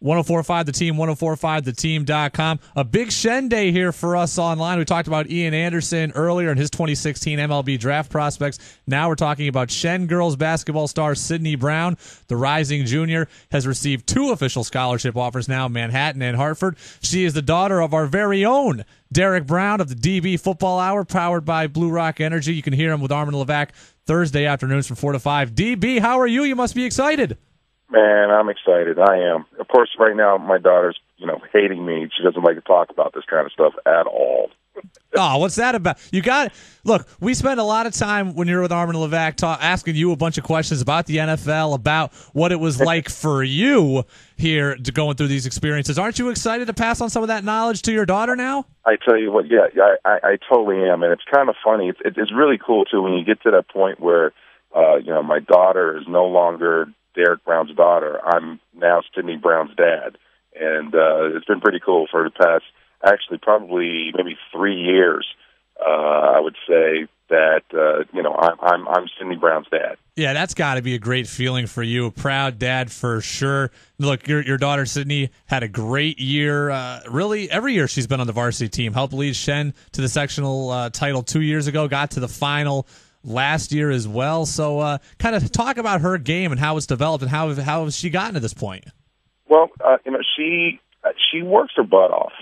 1045 The Team, 1045theteam.com. A big Shen day here for us online. We talked about Ian Anderson earlier in his 2016 MLB draft prospects. Now we're talking about Shen girls basketball star Sydney Brown. The rising junior has received 2 official scholarship offers now in Manhattan and Hartford. She is the daughter of our very own Derek Brown of the DB Football Hour, powered by Blue Rock Energy. You can hear him with Armin Levac Thursday afternoons from 4 to 5. DB, how are you? You must be excited. Man, I'm excited. I am. Of course, right now my daughter's, hating me. She doesn't like to talk about this kind of stuff at all. Oh, what's that about? Look, we spend a lot of time when you're with Armin Levac asking you a bunch of questions about the NFL, about what it was like for you here to going through these experiences. Aren't you excited to pass on some of that knowledge to your daughter now? I tell you what, yeah, I totally am. And it's kind of funny. It's really cool, too, when you get to that point where, my daughter is no longer Derek Brown's daughter. I'm now Sydney Brown's dad. And it's been pretty cool for the past, actually, probably maybe 3 years. I would say that I'm Sydney Brown's dad. Yeah, that's got to be a great feeling for you. A proud dad for sure. Look, your daughter Sydney had a great year. Really, every year she's been on the varsity team. Helped lead Shen to the sectional title 2 years ago. Got to the final last year as well. So, kind of talk about her game and how it's developed and how has she gotten to this point. Well, she works her butt off.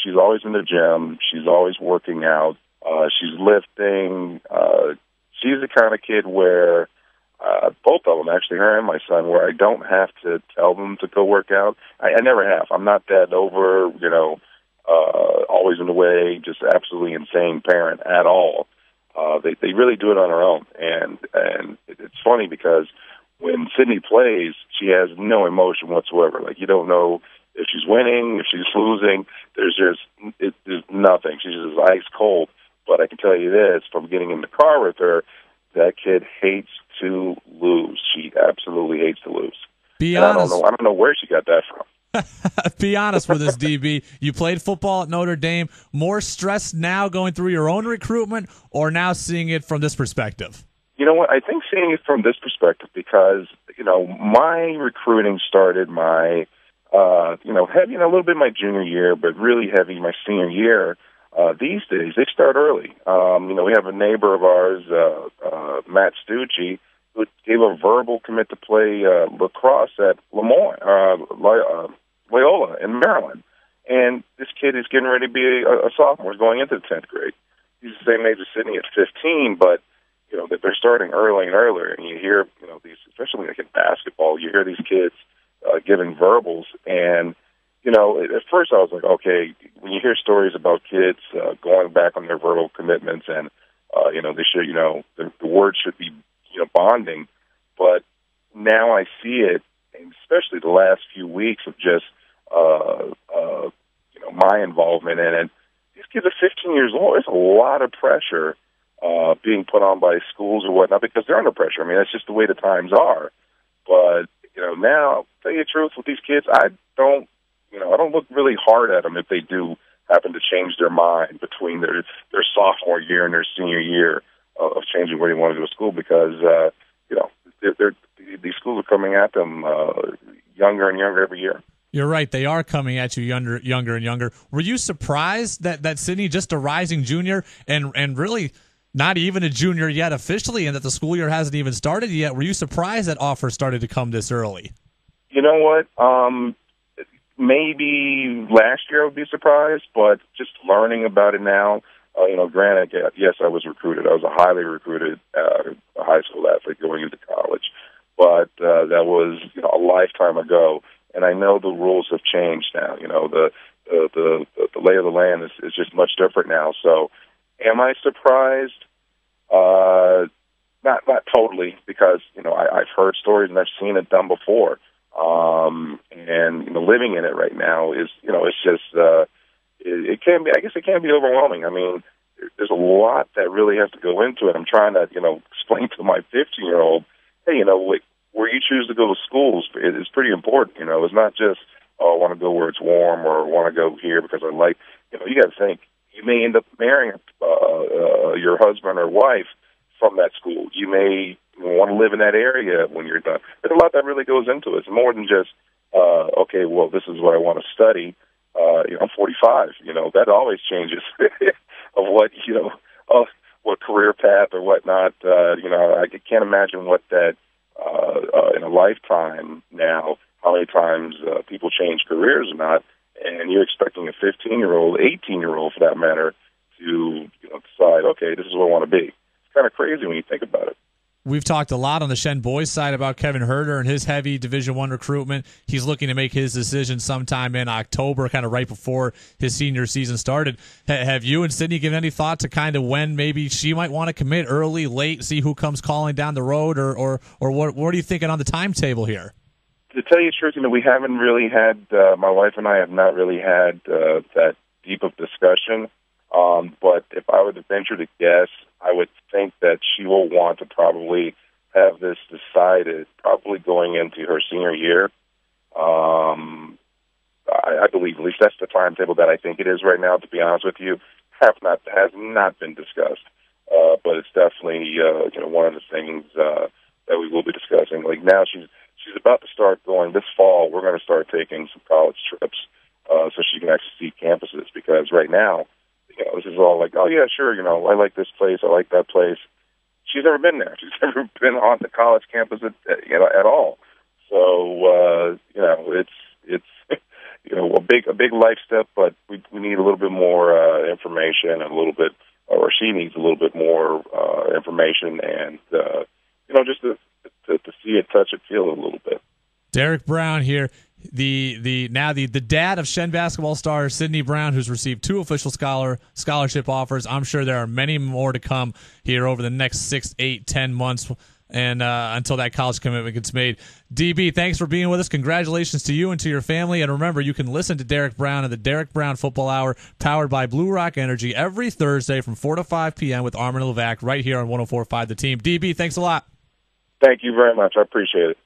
She's always in the gym. She's always working out. She's lifting. She's the kind of kid where both of them, actually, her and my son, where I don't have to tell them to go work out. I never have. I'm not that always in the way, just absolutely insane parent at all. They really do it on their own. And it's funny because when Sydney plays, she has no emotion whatsoever. Like, you don't know if she's winning, if she's losing. There's nothing. She's just ice cold. But I can tell you this, from getting in the car with her, that kid hates to lose. She absolutely hates to lose. Be honest. I don't know where she got that from. Be honest with us, DB. You played football at Notre Dame. More stress now going through your own recruitment or now seeing it from this perspective? You know what? I think seeing it from this perspective because, my recruiting started my, heavy a little bit my junior year, but really heavy my senior year. These days, they start early. We have a neighbor of ours, Matt Stucci, who gave a verbal commit to play lacrosse at Loyola in Maryland. And this kid is getting ready to be a sophomore, going into the 10th grade. He's the same age as Sydney at 15, but that they're starting early and earlier. And you hear, these, especially like in basketball, you hear these kids giving verbals. And, at first I was like, okay, when you hear stories about kids going back on their verbal commitments and, they should, the word should be, bonding. But now I see it, and especially the last few weeks of just, my involvement in it. These kids are 15 years old. It's a lot of pressure being put on by schools or whatnot because they're under pressure. I mean, that's just the way the times are. But, now, to tell you the truth, with these kids, I don't look really hard at them if they do happen to change their mind between their sophomore year and their senior year of changing where they want to go to school because, these schools are coming at them younger and younger every year. You're right. They are coming at you younger and younger. Were you surprised that Sydney, just a rising junior and really not even a junior yet officially, and that the school year hasn't even started yet, were you surprised that offers started to come this early? You know what? Maybe last year I would be surprised, but just learning about it now, granted, yes, I was recruited. I was a highly recruited high school athlete going into college, but that was a lifetime ago. And I know the rules have changed now. The lay of the land is just much different now. So, am I surprised? Not totally, because I've heard stories and I've seen it done before. And living in it right now is it's just it can be. I guess it can be overwhelming. I mean, there's a lot that really has to go into it. I'm trying to explain to my 15-year-old, hey, where you choose to go to schools is pretty important. It's not just, I want to go where it's warm or want to go here because I like, you got to think, you may end up marrying your husband or wife from that school. You may want to live in that area when you're done. There's a lot that really goes into it. It's more than just, okay, well, this is what I want to study. I'm 45. That always changes of what career path or whatnot. I can't imagine what that in a lifetime now, how many times people change careers or not. And you're expecting a 15-year-old, 18-year-old for that matter, to decide, okay, this is what I want to be. It's kind of crazy when you think about it. We've talked a lot on the Shen boys side about Kevin Herter and his heavy Division I recruitment. He's looking to make his decision sometime in October, kind of right before his senior season started. Have you and Sydney given any thought to kind of when maybe she might want to commit, early, late, see who comes calling down the road, or what are you thinking on the timetable here? To tell you the truth, we haven't really had, my wife and I have not really had that deep of discussion. But if I were to venture to guess, I would think that she will want to probably have this decided probably going into her senior year. I believe at least that's the timetable that I think it is right now, to be honest with you. Has not been discussed. But it's definitely one of the things that we will be discussing. Like now she's about to start going this fall. We're going to start taking some college trips so she can actually see campuses, because right now, this is all like, oh, yeah, sure, I like this place, I like that place. She's never been there. She's never been on the college campus at all. So, it's a big life step, but we need a little bit more information and a little bit, or she needs a little bit more information and, just to see it, touch it, feel it a little bit. Derek Brown here, the dad of Shen basketball star Sydney Brown, who's received 2 official scholarship offers. I'm sure there are many more to come here over the next 6, 8, 10 months, and until that college commitment gets made. DB, thanks for being with us. Congratulations to you and to your family. And remember, you can listen to Derek Brown and the Derek Brown Football Hour, powered by Blue Rock Energy, every Thursday from 4 to 5 p.m. with Armin Levac right here on 104.5 The Team. DB, thanks a lot. Thank you very much. I appreciate it.